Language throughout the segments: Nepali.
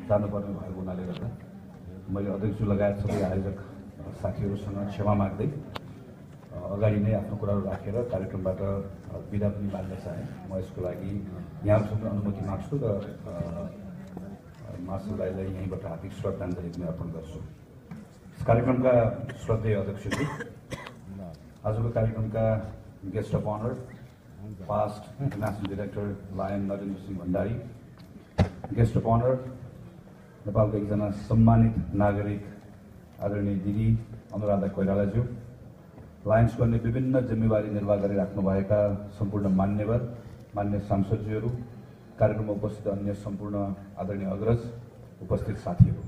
जानुपर्ने भएको हुनाले गर्दा मैले अध्यक्ष लगायत सबै आयोजक साथीहरूसँग क्षमा माग्दै अगाडि नै आफ्नो कुराहरू राखेर कार्यक्रमबाट बिदा पनि माग्न चाहे। म यसको लागि यहाँहरूसँग अनुमति माग्छु र मासु राईलाई यहीँबाट हार्दिक श्रद्धाञ्जली पनि अर्पण गर्छु। कार्यक्रमका श्रद्धेय अध्यक्षज्यू, आजको कार्यक्रमका guest of honour past international director lion Narendra Singh Bhandari, guest of honour नेपालको एकजना सम्मानित नागरिक आदरणीय दिदी अनुराधा कोइरालाज्यू, लायन्सको अन्य विभिन्न जिम्मेवारी निर्वाह गरिराख्नुभएका सम्पूर्ण मान्य सांसदज्यूहरू, कार्यक्रममा उपस्थित अन्य सम्पूर्ण आदरणीय अग्रज, उपस्थित साथीहरू,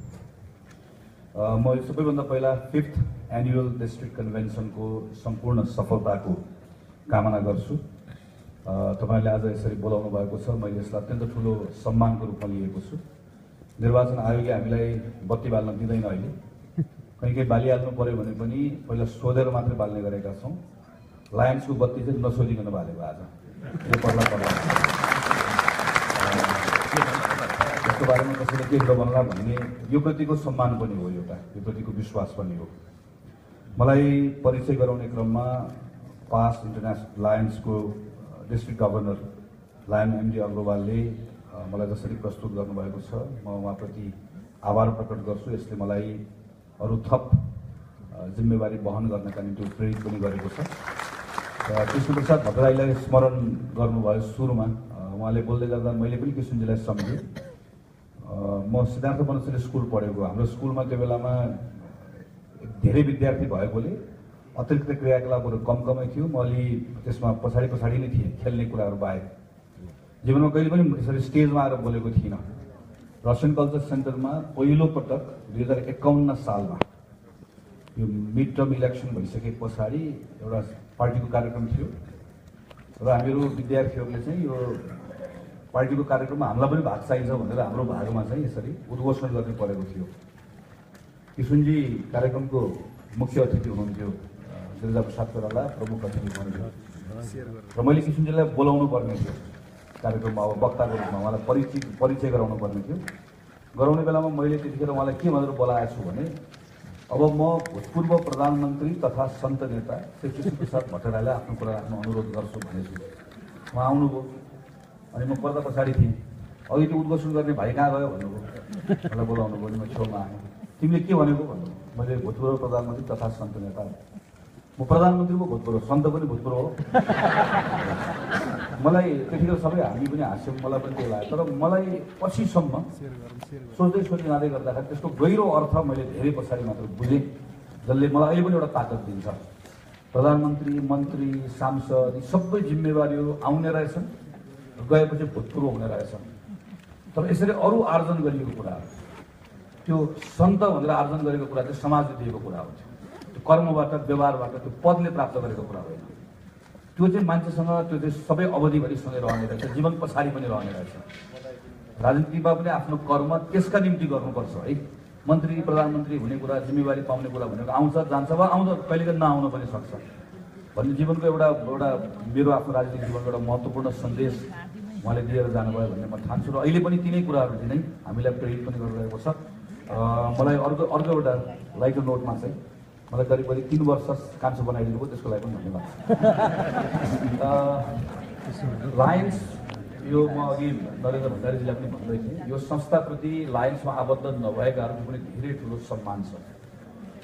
म सबैभन्दा पहिला 5th एनुअल डिस्ट्रिक्ट कन्भेन्सनको सम्पूर्ण सफलताको कामना गर्छु। तपाईँहरूले आज यसरी बोलाउनु भएको छ, मैले यसलाई अत्यन्त ठुलो सम्मानको रूपमा लिएको छु। निर्वाचन आयोगले हामीलाई बत्ती बाल्न दिँदैन, अहिले कहीँ बालिहाल्नु पर्यो भने पनि पहिला सोधेर मात्रै बाल्ने गरेका छौँ। लायन्सको बत्ती चाहिँ नसोधिकन बालेको आज यो पर्ला यसको बारेमा कसैले के गर्ला भन्ने यो प्रतिको सम्मान पनि हो, एउटा यो प्रतिको विश्वास पनि हो। मलाई परिचय गराउने क्रममा पास्ट इन्टरनेसनल लायन्सको डिस्ट्रिक्ट गभर्नर लायन एमडी अग्रवालले मलाई जसरी प्रस्तुत गर्नुभएको छ, म उहाँप्रति आभार प्रकट गर्छु। यसले मलाई अरू थप जिम्मेवारी वहन गर्नका निम्ति प्रेरित पनि गरेको छ। कृष्णप्रसाद भट्टराईलाई स्मरण गर्नुभयो सुरुमा, उहाँले बोल्दै गर्दा मैले पनि कृष्णजीलाई सम्झेँ। म सिद्धार्थ बनसले स्कुल पढेको, हाम्रो स्कुलमा त्यो बेलामा धेरै विद्यार्थी भएकोले अतिरिक्त क्रियाकलापहरू कमै थियो। म अलि त्यसमा पछाडि नै थिएँ, खेल्ने कुराहरू बाहेक जीवनमा कहिले पनि यसरी स्टेजमा आएर बोलेको थिइनँ। रसियन कल्चर सेन्टरमा पहिलोपटक 2051 सालमा यो मिड टर्म इलेक्सन भइसके पछाडि एउटा पार्टीको कार्यक्रम थियो र हामीहरू विद्यार्थीहरूले चाहिँ यो पार्टीको कार्यक्रममा हामीलाई पनि भाग चाहिन्छ भनेर हाम्रो भागमा चाहिँ यसरी उद्घोषण गर्नु परेको थियो। किशुनजी कार्यक्रमको मुख्य अतिथि हुनुहुन्थ्यो, गिरिजाप्रसाद कोइराला प्रमुख अतिथि हुनुहुन्थ्यो र मैले किशुनजीलाई बोलाउनु पर्ने थियो कार्यक्रममा, अब वक्ताको रूपमा उहाँलाई परिचय गराउनु पर्ने थियो। गराउने बेलामा मैले त्यतिखेर उहाँलाई के भनेर बोलाएको छु भने, अब म भूतपूर्व प्रधानमन्त्री तथा सन्त नेता श्री कृष्णप्रसाद भट्टराईलाई आफ्नो कुरा राख्न अनुरोध गर्छु भनेछु। उहाँ आउनुभयो अनि म पर्दा पछाडि थिएँ। अघि त्यो उद्घोषण गर्ने भाइ कहाँ गयो भन्नुभयो, मलाई बोलाउनु भयो नि, म छेउमा आएँ। तिमीले के भनेको भन्नु, मैले भूतपूर्व प्रधानमन्त्री तथा सन्त नेता, म प्रधानमन्त्री पो भूतपूर्व, सन्त पनि भूतपूर्व हो। मलाई त्यतिखेर सबै हामी पनि हाँस्यौँ, मलाई पनि त्यो लाग्यो। तर मलाई पछिसम्म सोच्दै जाँदै गर्दाखेरि त्यसको गहिरो अर्थ मैले धेरै पछाडि मात्र बुझेँ, जसले मलाई अहिले पनि एउटा ताकत दिन्छ। प्रधानमन्त्री, मन्त्री, सांसद यी सबै जिम्मेवारीहरू आउने रहेछन्, गएपछि भूतपूर्व हुने रहेछन्। तर यसरी अरू आर्जन गरिएको कुराहरू, त्यो सन्त भनेर आर्जन गरेको कुरा चाहिँ समाजले दिएको कुरा हो। त्यो कर्मबाट, व्यवहारबाट, त्यो पदले प्राप्त गरेको कुरा होइन। त्यो चाहिँ मान्छेसँग त्यो चाहिँ सबै अवधिभरि सँगै रहने रहेछ, जीवन पछाडि पनि रहने रहेछ। राजनीतिमा पनि आफ्नो कर्म त्यसका निम्ति गर्नुपर्छ है। मन्त्री प्रधानमन्त्री हुने कुरा, जिम्मेवारी पाउने कुरा भनेको आउँछ जान्छ, वा आउँदा कहिलेकाहीँ नआउन पनि सक्छ भन्ने जीवनको एउटा मेरो आफ्नो राजनीतिक जीवनको एउटा महत्त्वपूर्ण सन्देश उहाँले दिएर जानुभयो भन्ने म ठान्छु। र अहिले पनि तिनै कुराहरूले नै हामीलाई प्रेरित पनि गरिरहेको छ। मलाई अर्को एउटा लाइटर नोटमा चाहिँ मलाई करिब 3 वर्ष कान्छो बनाइदिनु भयो, त्यसको लागि पनि धन्यवाद। लायन्स यो म अघि नरेन्द्र भण्डारीजीलाई पनि भन्दै थिएँ, यो संस्थाप्रति लायन्समा आबद्ध नभएकाहरूको पनि धेरै ठुलो सम्मान छ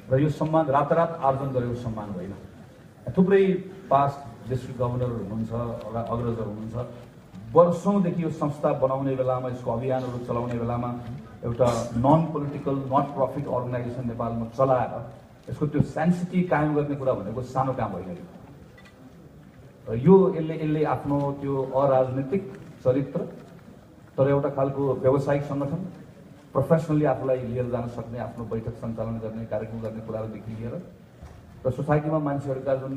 र यो सम्मान रातारात आर्जन गरेको सम्मान होइन। थुप्रै पास्ट डिस्ट्रिक्ट गभर्नरहरू हुनुहुन्छ, अग्रजहरू हुनुहुन्छ, वर्षौँदेखि यो संस्था बनाउने बेलामा, यसको अभियानहरू चलाउने बेलामा एउटा non political not profit organisation नेपालमा चलाएर यसको त्यो सेन्सिटी कायम गर्ने कुरा भनेको सानो काम होइन। यो यसले आफ्नो त्यो अराजनीतिक चरित्र तर एउटा खालको व्यावसायिक सङ्गठन, प्रोफेसनली आफूलाई लिएर जान सक्ने, आफ्नो बैठक सञ्चालन गर्ने, कार्यक्रम गर्ने कुराहरूदेखि लिएर र सोसाइटीमा मान्छेहरूका जुन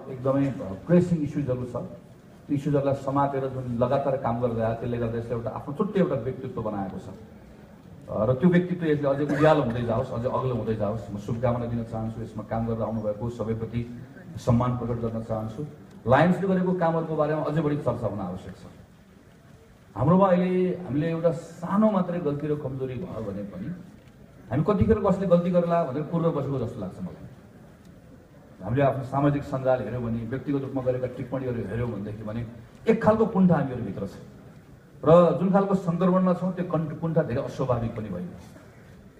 एकदमै प्रेसिङ इस्युजहरू छ, त्यो इस्युजहरूलाई समातेर जुन लगातार काम गर्दै आयो, त्यसले गर्दा यसले एउटा आफ्नो छुट्टै एउटा व्यक्तित्व बनाएको छ। र त्यो व्यक्तित्व यसले अझै उज्यालो हुँदै जाओस्, अझै अग्लो हुँदै जाओस्, म शुभकामना दिन चाहन्छु। यसमा काम गरेर आउनुभएको सबैप्रति सम्मान प्रकट गर्न चाहन्छु। लायन्सले गरेको कामहरूको बारेमा अझै बढी चर्चा हुन आवश्यक छ। हाम्रोमा अहिले हामीले एउटा सानो मात्रै गल्ती र कमजोरी भयो भने पनि हामी कतिखेर कसले गल्ती गर्ला भनेर पूर्व बसेको जस्तो लाग्छ मलाई। हामीले आफ्नो सामाजिक सञ्जाल हेऱ्यौँ भने, व्यक्तिगत रूपमा गरेका टिप्पणीहरू हेऱ्यौँ भनेदेखि भने एक खालको कुण्ठा हामीहरूभित्र छ र जुन खालको सङ्क्रमणमा छौँ त्यो कुण्ठा धेरै अस्वाभाविक पनि भयो।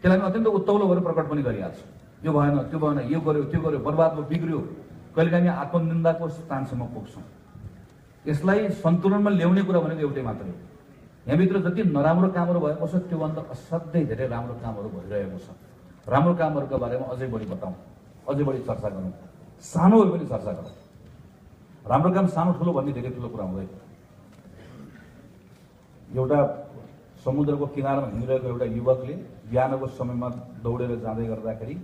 त्यसलाई हामी अत्यन्त उत्तौलो भएर प्रकट पनि गरिहाल्छौँ। यो भएन, त्यो भएन, यो गर्यो, त्यो गर्यो, बर्बाद भयो, बिग्रियो, कहिलेकाहीँ हामी आत्मनिन्दाको स्थानसम्म पुग्छौँ। यसलाई सन्तुलनमा ल्याउने कुरा भनेको एउटै मात्रै हो। यहाँभित्र जति नराम्रो कामहरू भएको छ त्योभन्दा असाध्यै धेरै राम्रो कामहरू भइरहेको छ। राम्रो कामहरूका बारेमा अझै बढी बताउँ, अझै बढी चर्चा गरौँ, सानोहरू पनि चर्चा गरौँ। राम्रो काम सानो ठुलो भन्ने धेरै ठुलो कुरा हुँदैन। एउटा समुद्रको किनारमा हिँडिरहेको एउटा युवकले बिहानको समयमा दौडेर जाँदै गर्दाखेरि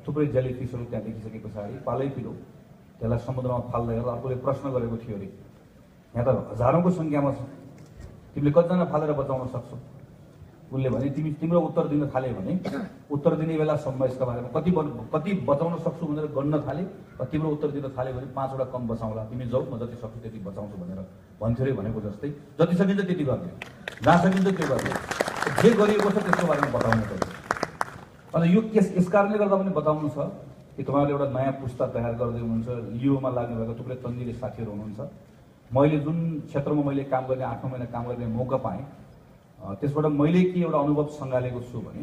थुप्रै जेलीफिसहरू त्यहाँ देखिसके पछाडि पालै पिरो त्यसलाई समुद्रमा फाल्दै गर्दा अर्कोले प्रश्न गरेको थियो अरे, यहाँ त हजारौँको सङ्ख्यामा छ, तिमीले कतिजना फालेर बचाउन सक्छौ? उसले भने तिम्रो उत्तर दिन थाले भने उत्तर दिने बेलासम्म यसका बारेमा कति बचाउन सक्छु भनेर गन्न थाले र तिम्रो उत्तर दिन थाल्यो भने 5वटा कम बचाउँला, तिमी जाऊ, म जति सक्छु त्यति बचाउँछु भनेर भन्थ्यो अरे। भनेको जस्तै जति सकिन्छ त्यति गर्ने, जहाँ सकिन्छ त्यो गर्ने, जे गरिएको छ त्यसको बारेमा बताउनु पर्छ। अनि यो यस कारणले गर्दा पनि बताउनु छ कि तपाईँहरूले एउटा नयाँ पुस्ता तयार गर्दै हुनुहुन्छ, लियोमा लाग्नुभएको थुप्रै तन्जिले साथीहरू हुनुहुन्छ। मैले जुन क्षेत्रमा मैले काम गर्ने 8 महिना काम गर्ने मौका पाएँ त्यसबाट मैले के एउटा अनुभव सँगालेको छु भने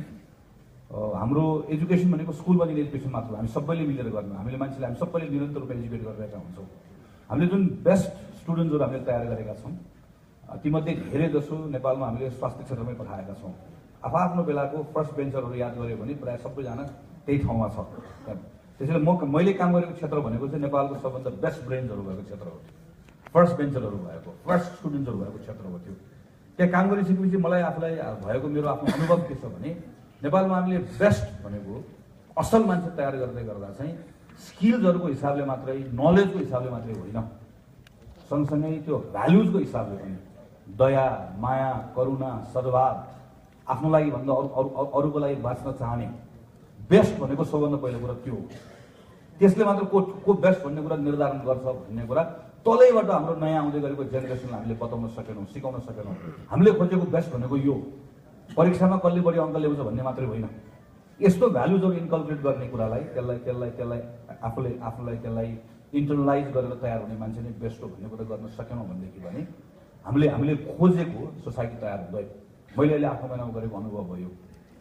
हाम्रो एजुकेसन भनेको स्कुल बनिने एजुकेसन मात्र हो। हामी सबैले मिलेर गर्नु, हामी सबैले निरन्तर रूपमा एजुकेट गरिरहेका हुन्छौँ। हामीले जुन बेस्ट स्टुडेन्ट्सहरू हामीले तयार गरेका छौँ तीमध्ये धेरै जसो नेपालमा हामीले स्वास्थ्य क्षेत्रमै पठाएका छौँ। आफ्नो बेलाको फर्स्ट बेन्चरहरू याद गऱ्यो भने प्रायः सबैजना त्यही ठाउँमा छ। त्यसैले मैले काम गरेको क्षेत्र भनेको चाहिँ नेपालको सबभन्दा बेस्ट ब्रेन्सहरू भएको क्षेत्र हो, फर्स्ट बेन्चरहरू भएको, फर्स्ट स्टुडेन्ट्सहरू भएको क्षेत्र हो त्यो। त्यहाँ काम गरिसकेपछि मलाई आफूलाई भएको मेरो आफ्नो अनुभव के छ भने नेपालमा हामीले बेस्ट भनेको असल मान्छे तयार गर्दै गर्दा चाहिँ स्किल्सहरूको हिसाबले मात्रै, नलेजको हिसाबले मात्रै होइन, सँगसँगै त्यो भ्याल्युजको हिसाबले पनि दया, माया, करुणा, सद्भाव, आफ्नो लागि भन्दा अरूको लागि बाँच्न चाहने बेस्ट भनेको सबभन्दा पहिलो कुरा त्यो हो। त्यसले मात्र को बेस्ट भन्ने कुरा निर्धारण गर्छ भन्ने कुरा तलैबाट हाम्रो नयाँ आउँदै गरेको जेनेरेसनलाई हामीले बताउन सकेनौँ, सिकाउन सकेनौँ। हामीले खोजेको बेस्ट भनेको यो परीक्षामा कसले बढी अङ्क ल्याउँछ भन्ने मात्रै होइन, यस्तो भ्यालुजहरू इन्कल्कुलेट गर्ने कुरालाई त्यसलाई आफूलाई त्यसलाई इन्टरनलाइज गरेर तयार हुने मान्छे नै बेस्ट हो भन्ने कुरा गर्न सकेनौँ भनेदेखि भने हामीले खोजेको सोसाइटी तयार हुँदैन। मैले अहिले 8 महिनामा गरेको अनुभव भयो।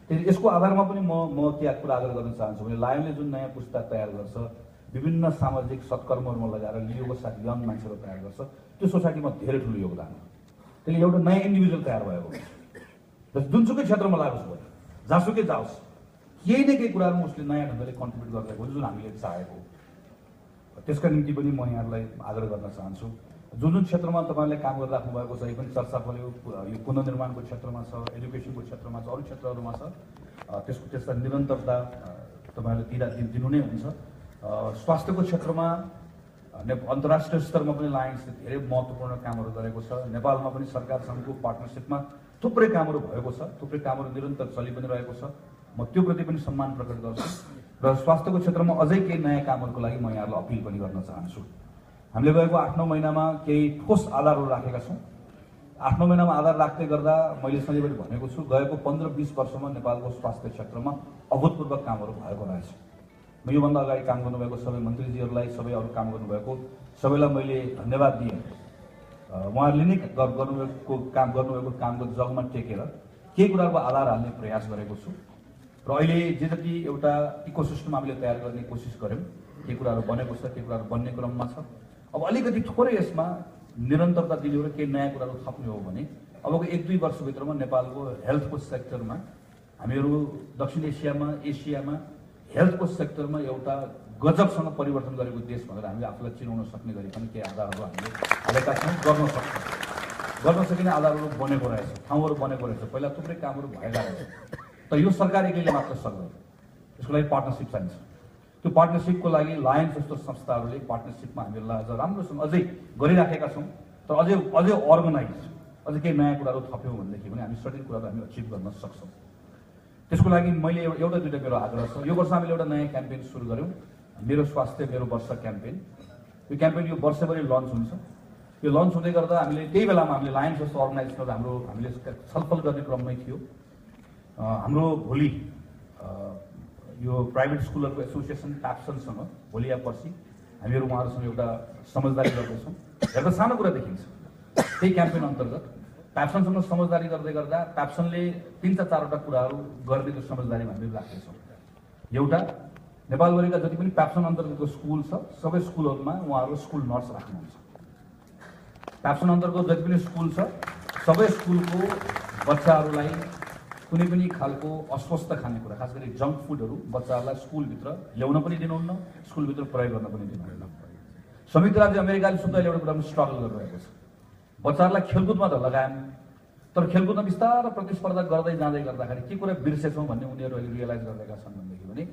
त्यसले यसको आधारमा पनि म के कुरा आग्रह गर्न चाहन्छु भने लायनले जुन नयाँ पुस्ता तयार गर्छ, विभिन्न सामाजिक सत्कर्महरूमा लगाएर लियोको साथ यङ मान्छेहरू तयार गर्छ, त्यो सोसाइटीमा धेरै ठुलो योगदान हो। त्यसले एउटा नयाँ इन्डिभिजुअल तयार भएको जुनसुकै क्षेत्रमा लागोस् भयो, जहाँसुकै जाओस्, केही न केही कुराहरूमा उसले नयाँ ढङ्गले कन्ट्रिब्युट गरिरहेको हुन्छ जुन हामीले चाहेको। त्यसका निम्ति पनि म यहाँहरूलाई आग्रह गर्न चाहन्छु। जुन क्षेत्रमा तपाईँहरूले काम गरिराख्नु भएको छ, पनि चर्चा पर्यो, यो पुनर्निर्माणको क्षेत्रमा छ, एजुकेसनको क्षेत्रमा छ, अरू क्षेत्रहरूमा छ, त्यसका निरन्तरता तपाईँहरूले दिनु नै हुन्छ। स्वास्थ्यको क्षेत्रमा अन्तर्राष्ट्रिय स्तरमा पनि लायन्सले धेरै महत्त्वपूर्ण कामहरू गरेको छ। नेपालमा पनि सरकारसँगको पार्टनरसिपमा थुप्रै कामहरू भएको छ, थुप्रै कामहरू निरन्तर चलि पनि रहेको छ। म त्यो प्रति पनि सम्मान प्रकट गर्छु र स्वास्थ्यको क्षेत्रमा अझै केही नयाँ कामहरूको लागि म यहाँहरूलाई अपिल पनि गर्न चाहन्छु। हामीले गएको 8-9 महिनामा केही ठोस आधारहरू राखेका छौँ। 8-9 महिनामा आधार राख्दै गर्दा मैले सधैँभरि भनेको छु गएको 15-20 वर्षमा नेपालको स्वास्थ्य क्षेत्रमा अभूतपूर्व कामहरू भएको रहेछ। म योभन्दा अगाडि काम गर्नुभएको सबै मन्त्रीजीहरूलाई, सबै अरू काम गर्नुभएको सबैलाई मैले धन्यवाद दिएँ। उहाँहरूले नै गर्नुभएको कामको जगमा टेकेर केही कुराको आधार हाल्ने प्रयास गरेको छु र अहिले जे जति एउटा इकोसिस्टम हामीले तयार गर्ने कोसिस गऱ्यौँ, केही कुराहरू बनेको छ, केही कुराहरू बन्ने क्रममा छ। अब अलिकति थोरै यसमा निरन्तरता दिने हो र केही नयाँ कुराहरू थप्ने हो भने अबको 1-2 वर्षभित्रमा नेपालको हेल्थको सेक्टरमा हामीहरू दक्षिण एसियामा हेल्थको सेक्टरमा एउटा गजबसँग परिवर्तन गरेको देश भनेर हामीले आफूलाई चिनाउन सक्ने गरी पनि केही आधारहरू हामीले हालेका छौँ, गर्न सकिने आधारहरू बनेको रहेछ, ठाउँहरू बनेको रहेछ। पहिला थुप्रै कामहरू भएका रहेछ, तर यो सरकार एक्लैले मात्र सक्दैन, यसको लागि पार्टनरसिप चाहिन्छ। त्यो पार्टनरसिपको लागि लायन्स जस्तो संस्थाहरूले पार्टनरसिपमा हामीहरूलाई अझ राम्रोसँग अझै गरिराखेका छौँ, तर अझै अर्गनाइज अझै केही नयाँ कुराहरू थप्यौँ भनेदेखि पनि हामी सर्टेन कुराहरू हामी अचिभ गर्न सक्छौँ। त्यसको लागि मैले एउटा-दुईवटा मेरो आग्रह छ। यो वर्ष हामीले एउटा नयाँ क्याम्पेन सुरु गऱ्यौँ, मेरो स्वास्थ्य मेरो वर्ष क्याम्पेन। यो क्याम्पेन यो वर्षभरि लन्च हुन्छ। यो लन्च हुँदै गर्दा हामीले त्यही बेलामा हामीले लायन्स जस्तो अर्गनाइजेसनहरू हामीले छलफल गर्ने क्रममै थियो। हाम्रो भोलि यो प्राइभेट स्कुलहरूको एसोसिएसन प्याप्सनसँग भोलि या पर्सि हामीहरू उहाँहरूसँग एउटा समझदारी गर्दैछौँ। हेर्दा सानो कुरा देखिन्छ, त्यही क्याम्पेन अन्तर्गत प्याप्सनसँग समझदारी गर्दै गर्दा प्याप्सनले 3-4वटा कुराहरू गर्नेको समझदारीमा हामीले राख्दैछौँ। एउटा, नेपालभरिका जति पनि प्याप्सन अन्तर्गतको स्कुल छ सबै स्कुलहरूमा उहाँहरू स्कुल नर्स राख्नुहुन्छ। प्याप्सन अन्तर्गत जति पनि स्कुल छ सबै स्कुलको बच्चाहरूलाई कुनै पनि खालको अस्वस्थ खानेकुरा, खास गरी जङ्क फुडहरू बच्चाहरूलाई स्कुलभित्र ल्याउन पनि दिनुहुन्न, स्कुलभित्र प्रयोग गर्न पनि दिनुहुन्न। संयुक्त राज्य अमेरिकाले सुद्धा एउटा कुरामा स्ट्रगल गरिरहेको छ। बच्चाहरूलाई खेलकुदमा त लगायौँ, तर खेलकुदमा बिस्तारै प्रतिस्पर्धा गर्दै जाँदै गर्दाखेरि के कुरा बिर्सेछौँ भन्ने उनीहरू अहिले रियलाइज गरिरहेका छन् भनेदेखि भने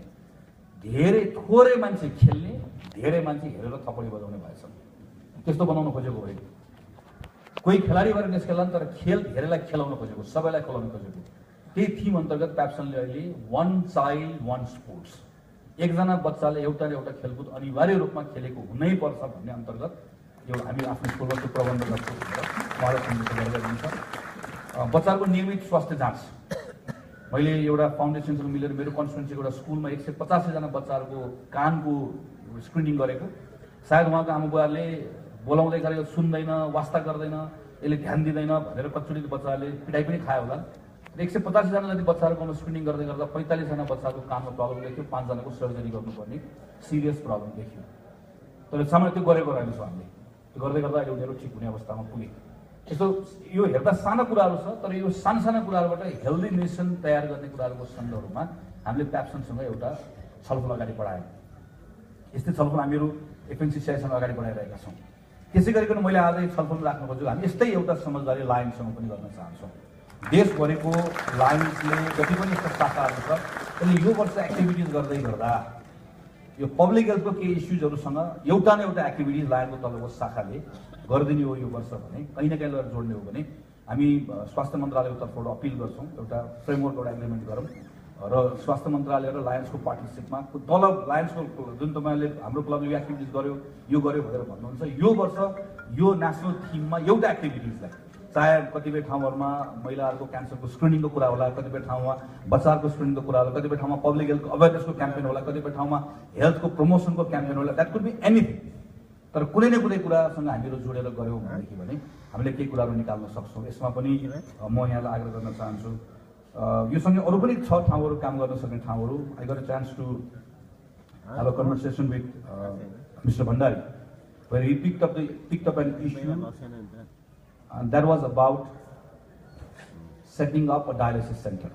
धेरै थोरै मान्छे खेल्ने, धेरै मान्छे हेरेर थपडी बजाउने भएछन्। त्यस्तो बनाउन खोजेको होइन। कोही खेलाडी भएर निस्केलान्, तर खेल धेरैलाई खेलाउन खोजेको, सबैलाई खेलाउन खोजेको। त्यही थिम अन्तर्गत प्याप्सनले अहिले 1 चाइल्ड 1 स्पोर्ट्स, एकजना बच्चाले एउटा न एउटा खेलकुद अनिवार्य रूपमा खेलेको हुनैपर्छ भन्ने अन्तर्गत यो हामी आफ्नो स्कुलमा त्यो प्रबन्ध गर्छौँ भनेर उहाँलाई सन्देश गरेर दिन्छ। बच्चाहरूको नियमित स्वास्थ्य जाँच, मैले एउटा फाउन्डेसनसँग मिलेर मेरो कन्स्टिट्युन्सीको एउटा स्कुलमा 185 जना बच्चाहरूको कानको स्क्रिनिङ गरेको। सायद उहाँको आमाबुवाले बोलाउँदै गरेको सुन्दैन, वास्ता गर्दैन, यसले ध्यान दिँदैन भनेर कतिचोटि बच्चाहरूले पिटाइ पनि खायो होला। 185 जना जति बच्चाहरूको स्क्रिनिङ गर्दै गर्दा 45 जना बच्चाको कानमा प्रब्लम देखियो, 5 जनाको सर्जरी गर्नुपर्ने सिरियस प्रब्लम देखियो। तर सामान्य त्यो गरेको रहेनछौँ हामीले। त्यो गर्दै गर्दा अहिले उनीहरू ठिक हुने अवस्थामा पुगे। यस्तो यो हेर्दा साना कुराहरू छ, तर यो साना कुराहरूबाट हेल्दी नेसन तयार गर्ने कुराहरूको सन्दर्भमा हामीले प्याप्सनसँग एउटा छलफल अगाडि बढायौँ। यस्तै छलफल हामीहरू एफएनसिसिआईसँग अगाडि बढाइरहेका छौँ। त्यसै गरिकन मैले आज छलफल राख्न खोजेको हामी यस्तै एउटा समझदारी लायन्ससँग पनि गर्न चाहन्छौँ। देशभरिको लायन्सले जति पनि यस्ता शाखाहरू छ त्यसले यो वर्ष एक्टिभिटिज गर्दै गर्दा यो पब्लिक हेल्थको केही इस्युजहरूसँग एउटा न एउटा एक्टिभिटिज लायनको तलको शाखाले गरिदिने हो यो वर्ष भने, कहीँ न कहीँ लगेर जोड्ने हो भने हामी स्वास्थ्य मन्त्रालयको तर्फबाट अपिल गर्छौँ, एउटा फ्रेमवर्क एउटा एग्रिमेन्ट गरौँ र स्वास्थ्य मन्त्रालय र लायन्सको पार्टनरसिपमा तल लायन्सको जुन तपाईँले हाम्रो क्लबले यो एक्टिभिटिज गर्यो यो गर्यो भनेर भन्नुहुन्छ, यो वर्ष यो नेसनल थिममा एउटा एक्टिभिटिजलाई, चाहे कतिपय ठाउँहरूमा महिलाहरूको क्यान्सरको स्क्रिनिङको कुरा होला, कतिपय ठाउँमा बच्चाहरूको स्क्रिनिङको कुरा होला, कतिपय ठाउँमा पब्लिक हेल्थको अवेरनेसको क्याम्पेन होला, कतिपय ठाउँमा हेल्थको प्रमोसनको क्याम्पेन होला, द्याट कुड बी एनिथिङ। तर कुनै न कुनै कुरासँग हामीहरू जोडेर गऱ्यौँ भनेदेखि भने हामीले केही कुराहरू निकाल्न सक्छौँ। यसमा पनि म यहाँलाई आग्रह गर्न चाहन्छु, यो सँगै अरू पनि 6 ठाउँहरू काम गर्न सक्ने ठाउँहरू। I got a chance to have a conversation with mister Bhandari where he picked up an issue, and that was about setting up a dialysis center.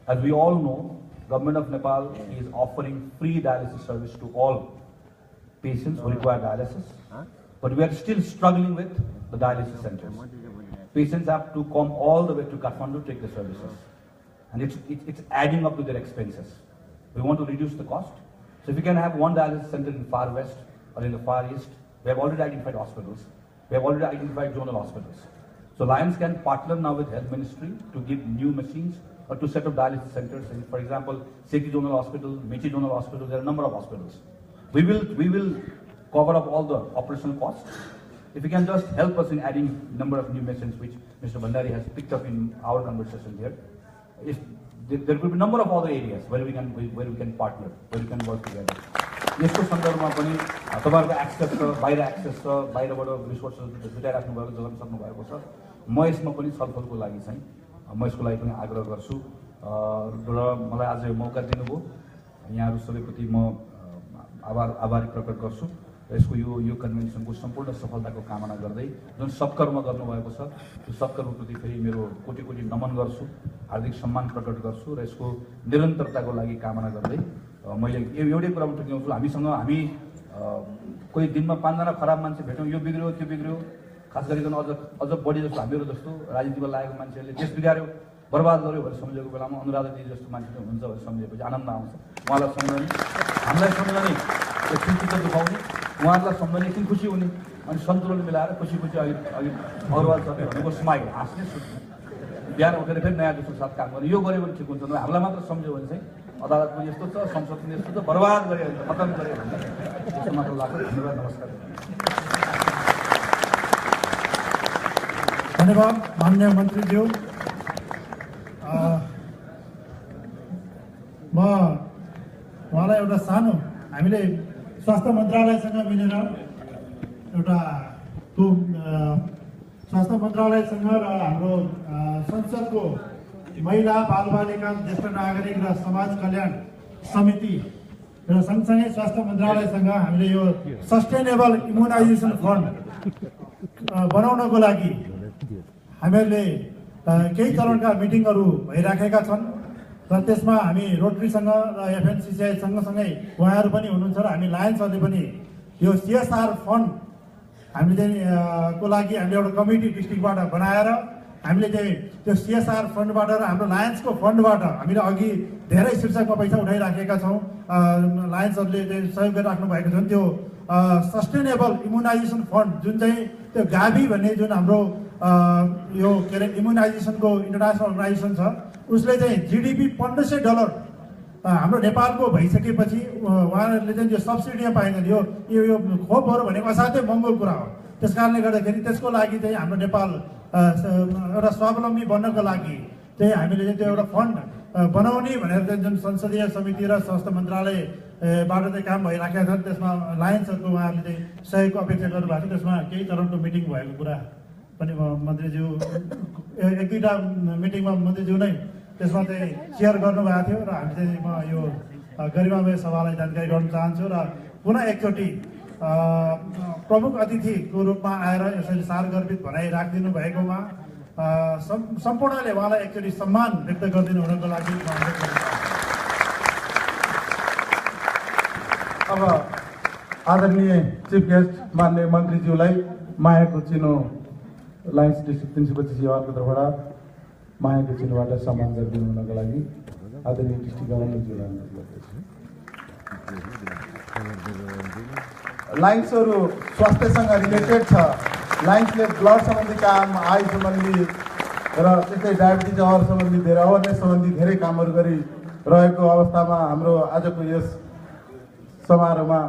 As we all know, Government of Nepal is offering free dialysis service to all patients who require dialysis, but we are still struggling with the dialysis centers. Patients have to come all the way to Kathmandu to take the services, and it's adding up to their expenses. We want to reduce the cost. So if we can have one dialysis center in the far west or in the far east, we have already identified hospitals. We have already identified zonal hospitals. So Lions can partner now with Health Ministry to give new machines or to set up dialysis centers. And for example, Seki Zonal Hospital, Mechi Zonal Hospital, there are a number of hospitals. We will cover up all the operational costs. If you can just help us in adding number of new machines, which Mr. Bandari has picked up in our conversation here, there will be a number of other areas where we can partner, where we can work together. यसको सन्दर्भमा पनि तपाईहरुको एक्सेस छ, बाहिर एक्सेस छ, बाहिरबाट रिसोर्सेस जुटाइराख्नु भएको, जोगाउन सक्नु भएको छ। म यसमा पनि छलफलको लागि चाहिँ म यसको लागि पनि आग्रह गर्छु र मलाई आज यो मौका दिनुभयो, यहाँहरु सबैप्रति म आभारी प्रकट गर्छु। यसको यो कन्भेन्सनको सम्पूर्ण सफलताको कामना गर्दै जुन सत्कर्म गर्नुभएको छ त्यो सत्कर्मप्रति फेरि मेरो कोटी नमन गर्छु, हार्दिक सम्मान प्रकट गर्छु र यसको निरन्तरताको लागि कामना गर्दै मैले एउटै कुरा टुक्याउँछु। हामी कोही दिनमा 5 जना खराब मान्छे भेट्यौँ, यो बिग्रियो त्यो बिग्रियो, खास गरिकन अझ बढी जस्तो हामीहरू जस्तो राजनीतिमा लागेको मान्छेहरूले देश बिगार्यो, बर्बाद गर्यो भनेर सम्झेको बेलामा अनुराधा दिदी जस्तो मान्छे हुन्छ भनेर सम्झेपछि आनन्द आउँछ। उहाँलाई सम्झने, हामीलाई सम्झने, एकछिन चित्त दुखाउने, उहाँहरूलाई सम्झने, एकछिन खुसी हुने, अनि सन्तुलन मिलाएर खुसी अघि अग्रवाल सरले भनेको स्माइल, हाँस्ने, सुत्ने, बिहान उठेर फेरि नयाँ दोस्रो साथ काम गर्ने, यो गऱ्यो भने ठिक हुन्छ। हामीलाई मात्र सम्झ्यो भने चाहिँ अदालत पनि यस्तो छ, संसद पनि यस्तो छ, बर्बाद गऱ्यो भने खतम गऱ्यो भने त्यस्तो मात्र लाग्छ। धन्यवाद, नमस्कार। धन्यवाद माननीय मन्त्रीज्यू। म उहाँलाई एउटा सानो हामीले स्वास्थ्य मन्त्रालयसँग मिलेर एउटा स्वास्थ्य मन्त्रालयसँग र हाम्रो संसदको महिला बालबालिका ज्येष्ठ नागरिक र समाज कल्याण समिति र सँगसँगै स्वास्थ्य मन्त्रालयसँग हामीले यो सस्टेनेबल इम्युनाइजेसन फन्ड बनाउनको लागि हामीहरूले केही चरणका मिटिङहरू भइराखेका छन् र त्यसमा हामी रोटरीसँग र एफएनसिसिआई सँगसँगै उहाँहरू पनि हुनुहुन्छ र हामी लायन्सहरूले पनि यो सीएसआर फन्ड हामीले चाहिँ को लागि हामीले एउटा कमिटी डिस्ट्रिक्टबाट बनाएर हामीले चाहिँ त्यो सीएसआर फन्डबाट र हाम्रो लायन्सको फन्डबाट हामीले अघि धेरै शीर्षकमा पैसा उठाइराखेका छौँ। लायन्सहरूले चाहिँ सहयोग गरिराख्नु भएको छ। त्यो सस्टेनेबल इम्युनाइजेसन फन्ड जुन चाहिँ त्यो गाभी भन्ने जुन हाम्रो यो के अरे इम्युनाइजेसनको इन्टरनेसनल अर्गनाइजेसन छ उसले चाहिँ जिडिपी $1500 हाम्रो नेपालको भइसकेपछि उहाँहरूले चाहिँ यो सब्सिडीमा पाइन्छन्। यो खोपहरू भनेको असाध्यै महँगो कुरा हो। त्यस कारणले गर्दाखेरि त्यसको लागि चाहिँ हाम्रो नेपाल एउटा स्वावलम्बी बन्नको लागि चाहिँ हामीले चाहिँ त्यो एउटा फन्ड बनाउने भनेर चाहिँ जुन संसदीय समिति र स्वास्थ्य मन्त्रालयबाट चाहिँ काम भइराखेका छन् त्यसमा लायन्सहरूको उहाँहरूले चाहिँ सहयोगको अपेक्षा गर्नुभएको छ। त्यसमा केही चरणको मिटिङ भएको कुरा पनि मन्त्रीज्यू एक दुईवटा मिटिङमा मन्त्रीज्यू नै त्यसमा चाहिँ सेयर गर्नुभएको थियो र हामी चाहिँ म यो गरिमामय सभालाई जानकारी गराउन चाहन्छु र पुनः एकचोटि प्रमुख अतिथिको रूपमा आएर यसरी सारगर्भित भनाइ राखिदिनु भएकोमा सम्पूर्णले उहाँलाई एकचोटि सम्मान व्यक्त गरिदिनु हुनको लागि अब आदरणीय चिफ गेस्ट माननीय मन्त्रीज्यूलाई मायाको चिनो लायन्स डिस्ट्रिक्ट 325 युवाको तर्फबाट मायाको चिनोबाट सम्मान गरिदिनु हुनको लागि आदरणीय डिस्ट्रिक्ट गभर्नरज्यूलाई अनुरोध गर्दछु। लायन्सहरू स्वास्थ्यसँग रिलेटेड छ। लायन्सले ब्लड सम्बन्धी काम, आइ सम्बन्धी र त्यस्तै डायबिटिज अवर सम्बन्धी धेरै अवेरनेस सम्बन्धी धेरै कामहरू गरिरहेको अवस्थामा हाम्रो आजको यस समारोहमा